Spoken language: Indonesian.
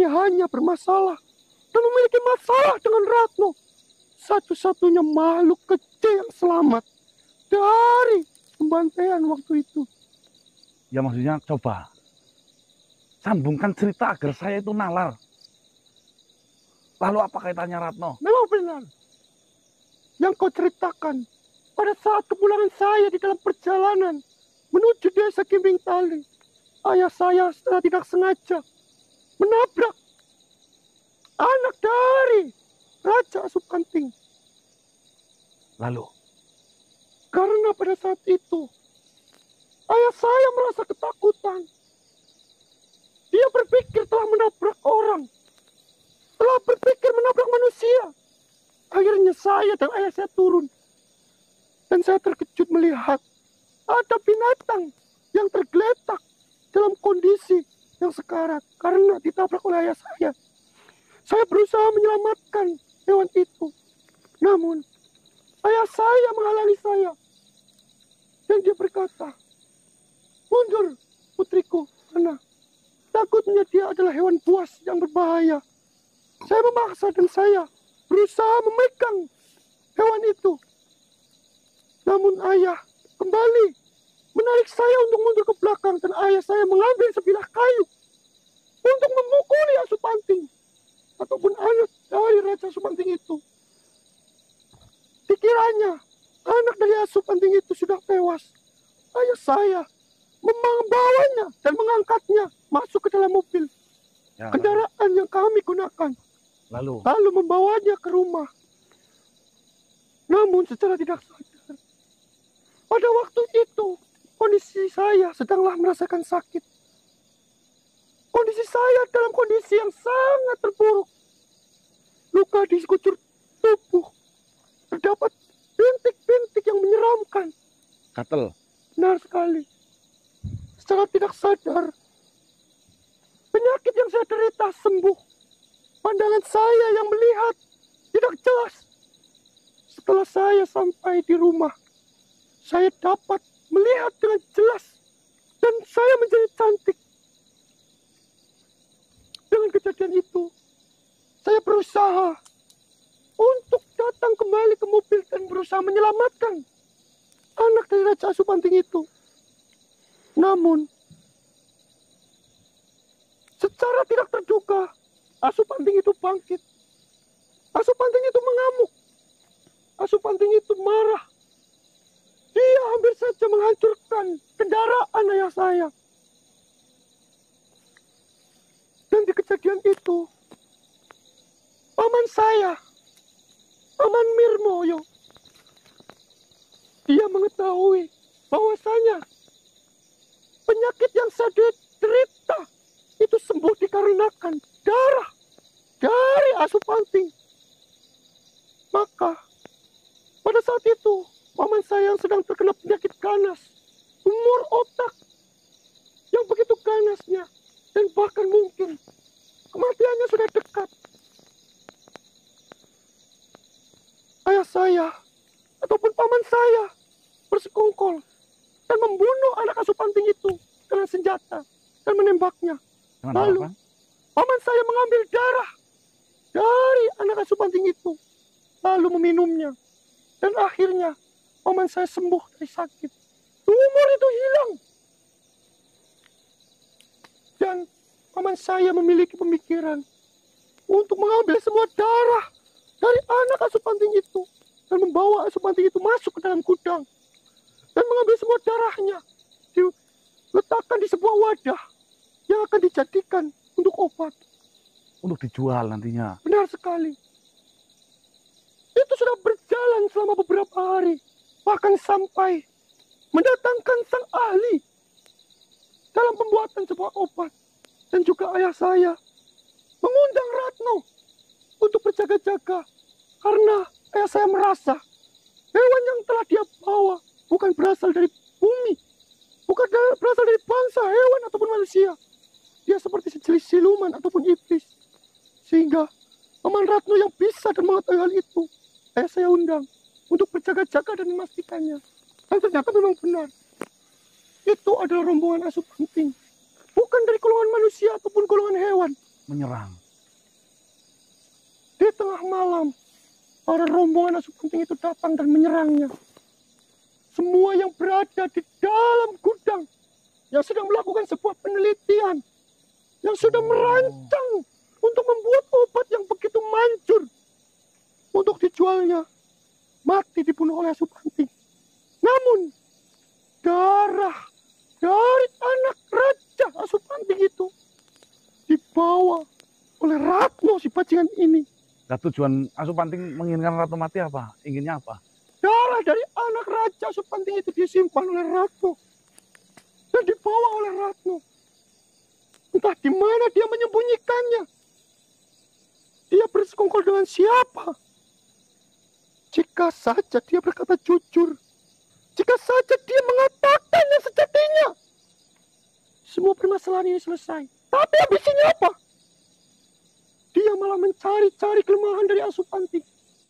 kami hanya bermasalah dan memiliki masalah dengan Ratno, satu-satunya makhluk kecil yang selamat dari pembantaian waktu itu. Ya maksudnya coba sambungkan cerita agar saya itu nalar. Lalu apa kaitannya Ratno? Memang benar. Yang kau ceritakan pada saat kepulangan saya di dalam perjalanan menuju desa Kimbing Tali, ayah saya secara tidak sengaja menabrak anak dari Raja Supanting. Lalu? Karena pada saat itu ayah saya merasa ketakutan. Dia berpikir telah menabrak orang, telah berpikir menabrak manusia. Akhirnya saya dan ayah saya turun. Dan saya terkejut melihat ada binatang yang tergeletak dalam kondisi yang sekarat karena ditabrak oleh ayah saya. Saya berusaha menyelamatkan hewan itu. Namun, ayah saya menghalangi saya. Dan dia berkata, "Mundur, putriku, karena takutnya dia adalah hewan buas yang berbahaya." Saya memaksa dan saya berusaha memegang hewan itu. Namun ayah kembali menarik saya untuk mundur ke belakang dan ayah saya mengambil sebilah kayu untuk memukuli Asupanting ataupun anak dari Raja Supanting itu. Dikiranya anak dari Asupanting itu sudah tewas. Ayah saya membawanya dan mengangkatnya masuk ke dalam mobil kendaraan yang kami gunakan. Lalu membawanya ke rumah. Namun secara tidak sadar, pada waktu itu kondisi saya sedanglah merasakan sakit. Kondisi saya dalam kondisi yang sangat terpuruk. Luka di sekujur tubuh. Terdapat bintik-bintik yang menyeramkan. Gatel. Benar sekali. Secara tidak sadar, penyakit yang saya derita sembuh. Pandangan saya yang melihat tidak jelas. Setelah saya sampai di rumah, saya dapat melihat dengan jelas dan saya menjadi cantik. Dengan kejadian itu, saya berusaha untuk datang kembali ke mobil dan berusaha menyelamatkan anak dari Raja Asupanting itu. Namun, secara tidak terduga, Asupanting itu bangkit. Asupanting itu mengamuk. Asupanting itu marah. Dia hampir saja menghancurkan kendaraan ayah saya. Dan di kejadian itu, paman saya, Paman Mirmoyo, dia mengetahui bahwasanya penyakit yang saya derita itu sembuh dikarenakan darah dari Asupanting. Maka pada saat itu paman saya yang sedang terkena penyakit ganas, tumor otak yang begitu ganasnya dan bahkan mungkin kematiannya sudah dekat. Ayah saya ataupun paman saya bersekongkol dan membunuh anak Asupanting itu dengan senjata dan menembaknya. Lalu paman saya mengambil darah dari anak Asupanting itu lalu meminumnya dan akhirnya paman saya sembuh dari sakit. Tumor itu hilang. Dan paman saya memiliki pemikiran untuk mengambil semua darah dari anak Asupanting itu dan membawa Asupanting itu masuk ke dalam gudang dan mengambil semua darahnya, diletakkan di sebuah wadah yang akan dijadikan untuk obat. Untuk dijual nantinya. Benar sekali. Itu sudah berjalan selama beberapa hari, bahkan sampai mendatangkan sang ahli dalam pembuatan sebuah obat. Dan juga ayah saya mengundang Ratno untuk berjaga-jaga karena ayah saya merasa hewan yang telah dia bawa bukan berasal dari bumi, bukan berasal dari bangsa hewan ataupun manusia. Dia seperti sejenis siluman ataupun iblis. Sehingga Paman Ratno yang bisa dan mengetahui hal itu, ayah saya undang untuk berjaga-jaga dan memastikannya. Dan ternyata memang benar. Itu adalah rombongan Asupanting. Bukan dari golongan manusia ataupun golongan hewan. menyerang. Di tengah malam, para rombongan Asupanting itu datang dan menyerangnya. Semua yang berada di dalam gudang, yang sedang melakukan sebuah penelitian, yang sudah merancang untuk membuat obat yang begitu manjur untuk dijualnya, mati dibunuh oleh Asupanting. Namun, darah dari anak Raja Asupanting itu dibawa oleh Ratno si bajingan ini. Nah, tujuan Asupanting menginginkan Ratno mati apa? Inginnya apa? Darah dari anak Raja Asupanting itu disimpan oleh Ratno dan dibawa oleh Ratno. Entah di mana dia menyembunyikannya. Dia bersekongkol dengan siapa? Jika saja dia berkata jujur, jika saja dia mengatakan yang sejatinya, semua permasalahan ini selesai. Tapi habisnya apa? Dia malah mencari-cari kelemahan dari Asupanting.